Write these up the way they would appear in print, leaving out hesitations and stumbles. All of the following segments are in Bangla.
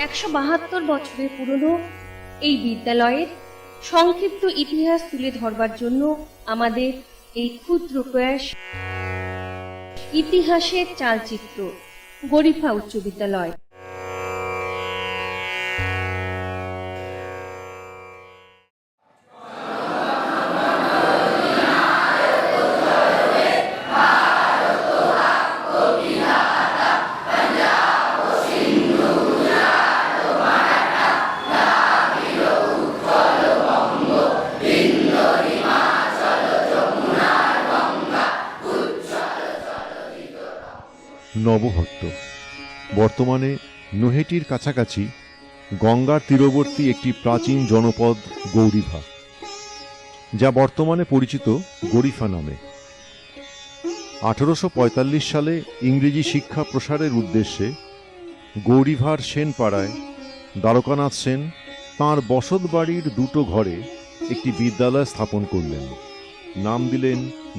172 বছরের পুরনো এই বিদ্যালয়ের সংক্ষিপ্ত ইতিহাস তুলে ধরবার জন্য আমাদের এই ক্ষুদ্র প্রয়াস। ইতিহাসের চালচিত্র, গরিফা উচ্চ বিদ্যালয়। নবহট্ট বর্তমানে নৈহাটির কাছাকাছি গঙ্গার তীরবর্তী একটি প্রাচীন জনপদ গৌরীভা, যা বর্তমানে পরিচিত গরিফা নামে। 1845 সালে ইংরেজি শিক্ষা প্রসারের উদ্দেশ্যে গৌরীভার সেনপাড়ায় দ্বারকানাথ সেন তাঁর বসত বাড়ির দুটো ঘরে একটি বিদ্যালয় স্থাপন করলেন। নাম দিলেন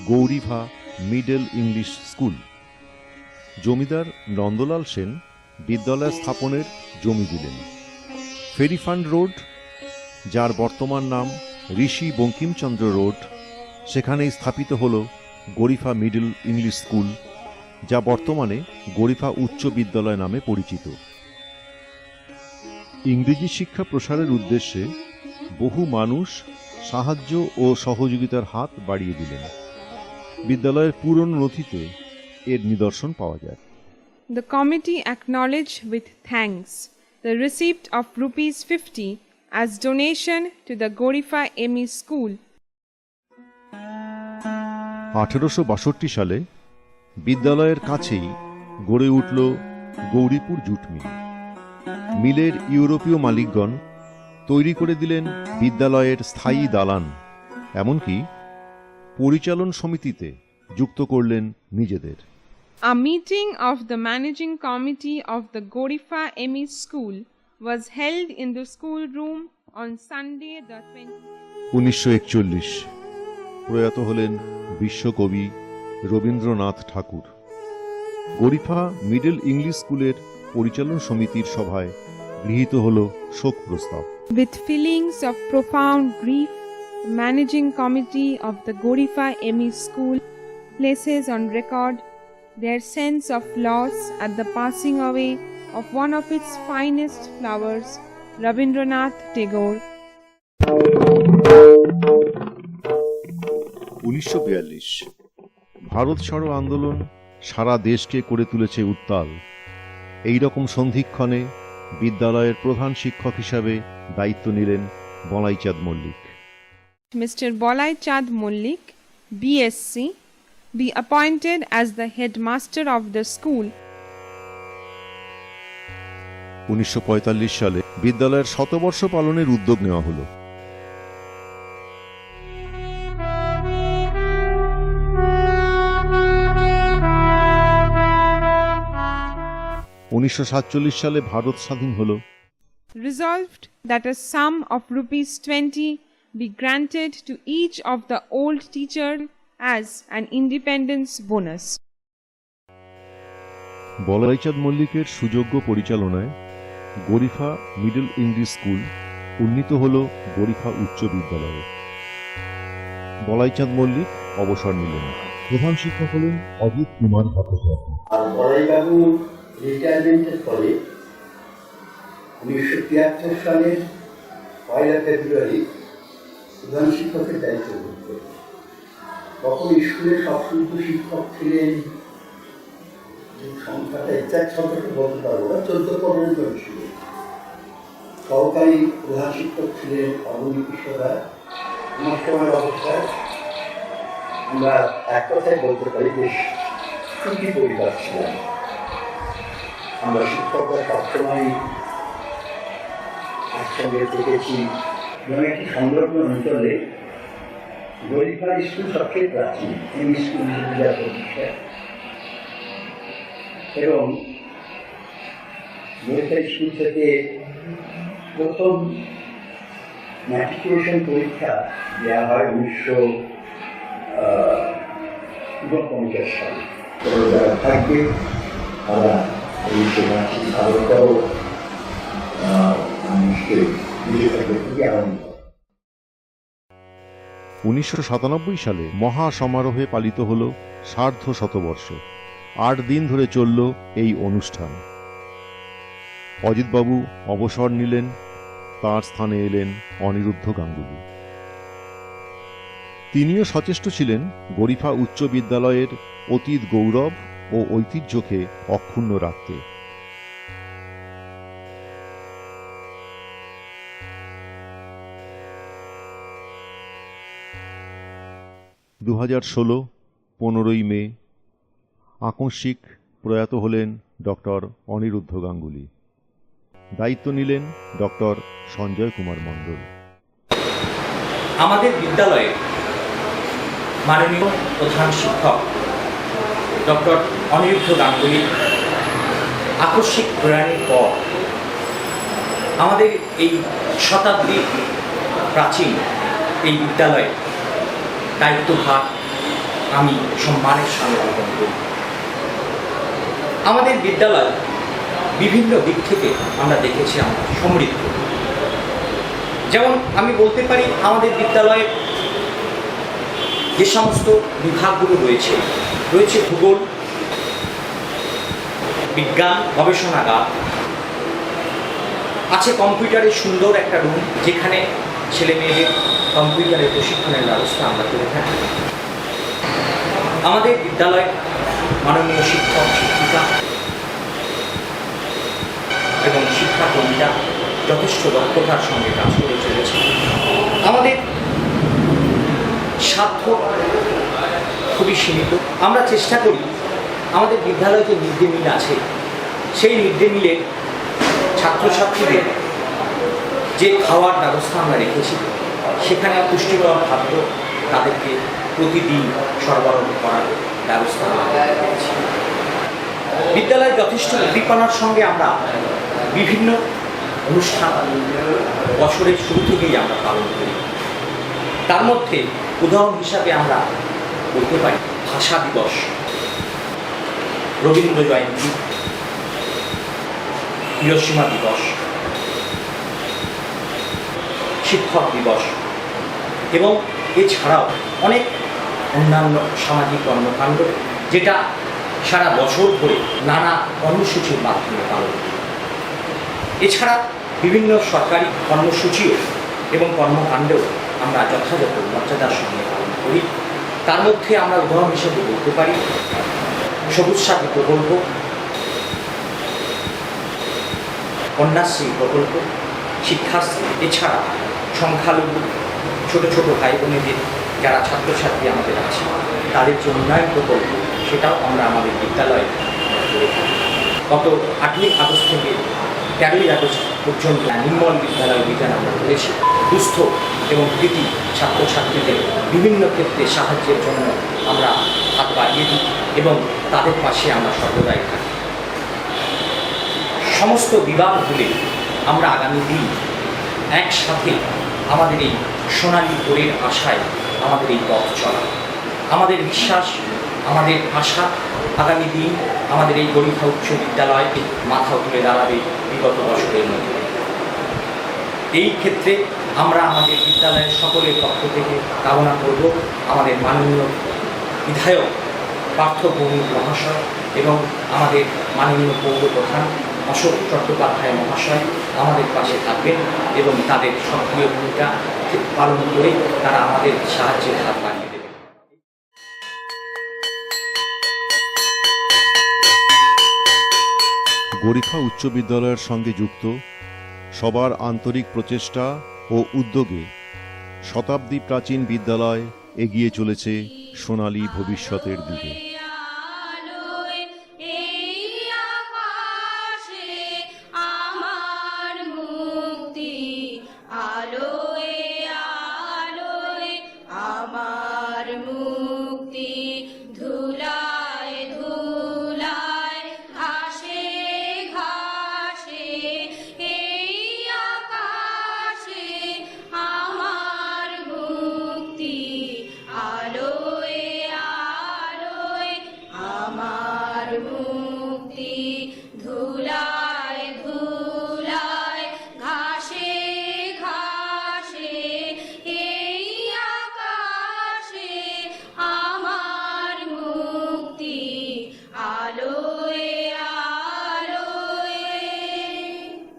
গৌরীভা মিডল ইংলিশ স্কুল। জমিদার নন্দলাল সেন বিদ্যালয় স্থাপনের জমি দিলেন। ফেরিফান্ড রোড, যার বর্তমান নাম ঋষি বঙ্কিমচন্দ্র রোড, সেখানেই স্থাপিত হল গরিফা মিডল ইংলিশ স্কুল, যা বর্তমানে গরিফা উচ্চ বিদ্যালয় নামে পরিচিত। ইংরেজি শিক্ষা প্রসারের উদ্দেশ্যে বহু মানুষ সাহায্য ও সহযোগিতার হাত বাড়িয়ে দিলেন। বিদ্যালয়ের পুরনো নথিতে এর নিদর্শন পাওয়া যায়। The committee acknowledge with thanks the receipt of ₹50 as donation to the Gorifa ME School. 1862 সালে বিদ্যালয়ের কাছেই গড়ে উঠল গৌরীপুর জুট মিল। মিলের ইউরোপীয় মালিকগণ তৈরি করে দিলেন বিদ্যালয়ের স্থায়ী দালান, এমনকি পরিচালন সমিতিতে যুক্ত করলেন নিজেদের। A meeting of the managing committee of the Gorifa ME School was held in the schoolroom on Sunday the 20th. 1941 প্রয়াত হলেন বিশ্বকবি রবীন্দ্রনাথ ঠাকুর। গরিফা মিডল ইংলিশ স্কুলের পরিচালন সমিতির সভায় গৃহীত হল শোক প্রস্তাব। With feelings of profound grief, the managing committee of the Gorifa ME School places on record their sense of loss at the passing away of one of its finest flowers, Rabindranath Tagore. 1942 Bharat ছাড়ো আন্দোলন সারা দেশকে করে তুলেছে উত্তাল। এই রকম সন্ধিক্ষণে বিদ্যালয়ের প্রধান শিক্ষক হিসাবে দায়িত্ব নিলেন Balaichand Mallick. Mr. Bolai-Chand Mullik, BSc, be appointed as the headmaster of the school. 1945 সালে বিদ্যালয়ের শতবর্ষ পালনের উদ্যোগ নেওয়া হলো। 1947 সালে ভারত স্বাধীন হলো। Resolved that a sum of ₹20 be granted to each of the old teacher as an independence bonus. Balaichand মল্লিকের সুযোগ্য পরিচালনায় গরিফা মিডল ইংলিশ স্কুল উন্নীত হল গরিফা উচ্চ বিদ্যালয়ে। বলাইচাঁদ মল্লিক অবসর নিলেন। প্রধান শিক্ষক হলেন অজিত কুমার ভট্টাচার্য। রিটায়ারমেন্টের পরে 1973 সালের 1 ফেব্রুয়ারি প্রধান শিক্ষকের দায়িত্ব গ্রহণ করেন। তখন স্কুলের সবশুদ্ধ শিক্ষক ছিলেন, সংখ্যাটা এক্সাক্ট সংখ্যাটা বলতে পারবো না, 14-15 জন ছিল। সহকারী প্রধান শিক্ষক ছিলেন অবনী কিশোর রায়। আমার সময়ের অবস্থায় আমরা এক কথায় বলতে পারি বেশ সুখী পরিবার ছিলাম। আমরা শিক্ষকরা সবসময় একসঙ্গে থেকেছি। একটি সংলগ্ন অঞ্চলে গরিফা স্কুল সবচেয়ে প্রাচীন এমই স্কুল প্রতিষ্ঠা, এবং গরিফা স্কুল থেকে প্রথম ম্যাট্রিকুলেশন পরীক্ষা দেওয়া হয় 1949 সালে। যারা থাকবে তারা এই ভারতও আমি নিশ্চয়ই নিজে থাকবে খুবই আনন্দিত। 1997 সালে মহা সমারোহে পালিত হল সার্ধ শতবর্ষ। 8 দিন ধরে চলল এই অনুষ্ঠান। অজিতবাবু অবসর নিলেন, তার স্থানে এলেন অনিরুদ্ধ গাঙ্গুলি। তিনিও সচেষ্ট ছিলেন গরিফা উচ্চ বিদ্যালয়ের অতীত গৌরব ও ঐতিহ্যকে অক্ষুণ্ণ রাখতে। 2016 15ই মে আকস্মিক প্রয়াত হলেন ডক্টর অনিরুদ্ধ গাঙ্গুলি। দায়িত্ব নিলেন ডক্টর সঞ্জয় কুমার মণ্ডল। আমাদের বিদ্যালয়ে মাননীয় প্রধান শিক্ষক ডক্টর অনিরুদ্ধ গাঙ্গুলি আকস্মিক প্রয়াণের পর আমাদের এই শতাব্দী প্রাচীন এই বিদ্যালয়ে দায়িত্বভার আমি সম্মানের সঙ্গে গ্রহণ করি। আমাদের বিদ্যালয় বিভিন্ন দিক থেকে আমরা দেখেছি আমরা সমৃদ্ধ। যেমন আমি বলতে পারি আমাদের বিদ্যালয়ে যে সমস্ত বিভাগগুলো রয়েছে, ভূগোল, বিজ্ঞান গবেষণাগার, আছে কম্পিউটারের সুন্দর একটা রুম যেখানে ছেলে মেয়েদের কম্পিউটারের প্রশিক্ষণের ব্যবস্থা আমরা করে থাকি। আমাদের বিদ্যালয়ে মাননীয় শিক্ষক শিক্ষিকা এবং শিক্ষাকর্মীরা যথেষ্ট দক্ষতার সঙ্গে কাজ করে চলেছে। আমাদের সাধ্য খুবই সীমিত। আমরা চেষ্টা করি আমাদের বিদ্যালয়ে যে মিড ডে মিল আছে সেই মিড ডে মিলে ছাত্রছাত্রীদের যে খাওয়ার ব্যবস্থা আমরা রেখেছি সেখানে পুষ্টিকর খাদ্য তাদেরকে প্রতিদিন সরবরাহ করার ব্যবস্থা আমরা রেখেছি। বিদ্যালয়ে যথেষ্ট উদ্দীপনার সঙ্গে আমরা বিভিন্ন অনুষ্ঠান বছরের শুরু থেকেই আমরা পালন করি। তার মধ্যে উদাহরণ হিসাবে আমরা বলতে পারি ভাষা দিবস, রবীন্দ্র জয়ন্তী, হিরোশিমা দিবস, শিক্ষক দিবস এবং এছাড়াও অনেক অন্যান্য সামাজিক কর্মকাণ্ড যেটা সারা বছর ধরে নানা কর্মসূচির মাধ্যমে পালন করি। এছাড়া বিভিন্ন সরকারি কর্মসূচিও এবং কর্মকাণ্ডেও আমরা যথাযথ মর্যাদার সঙ্গে পালন করি। তার মধ্যে আমরা উদাহরণ হিসেবে বলতে পারি সবুজ সাথী প্রকল্প, কন্যাশ্রী প্রকল্প, শিক্ষাশ্রী, এছাড়া সংখ্যালঘু ছোট ছোট ভাই বোনেদের যারা ছাত্রছাত্রী আমাদের আছে তাদের যে উন্নয়ন প্রকল্প সেটাও আমরা আমাদের বিদ্যালয়ে করে থাকি। গত 8ই আগস্ট থেকে 13ই আগস্ট পর্যন্ত নির্মল বিদ্যালয় অভিযান আমরা করেছি। দুস্থ এবং কৃতি ছাত্রছাত্রীদের বিভিন্ন ক্ষেত্রে সাহায্যের জন্য আমরা হাত বাড়িয়ে দিই এবং তাদের পাশে আমরা সর্বদাই থাকি। সমস্ত বিভাগ ভুলে আমরা আগামী দিন একসাথে আমাদের এই সোনালী ভোরের আশায় আমাদের এই পথ চলা। আমাদের বিশ্বাস, আমাদের আশা আগামী দিন আমাদের এই গরিফা উচ্চ বিদ্যালয়কে মাথা তুলে দাঁড়াবে বিগত বছরের মধ্যে। এই ক্ষেত্রে আমরা আমাদের বিদ্যালয়ের সকলের পক্ষ থেকে কামনা করব আমাদের মাননীয় বিধায়ক পার্থ ভৌমিক মহাশয় এবং আমাদের মাননীয় পৌর প্রধান অশোক চট্টোপাধ্যায় মহাশয় আমাদের পাশে থাকবেন এবং তাদের সক্রিয় ভূমিকা পালন করে তারা আমাদের সাহায্যের হাত বাড়িয়ে দেবেন। গরিফা উচ্চ বিদ্যালয়ের সঙ্গে যুক্ত সবার আন্তরিক প্রচেষ্টা ও উদ্যোগে শতাব্দী প্রাচীন বিদ্যালয় এগিয়ে চলেছে সোনালী ভবিষ্যতের দিকে।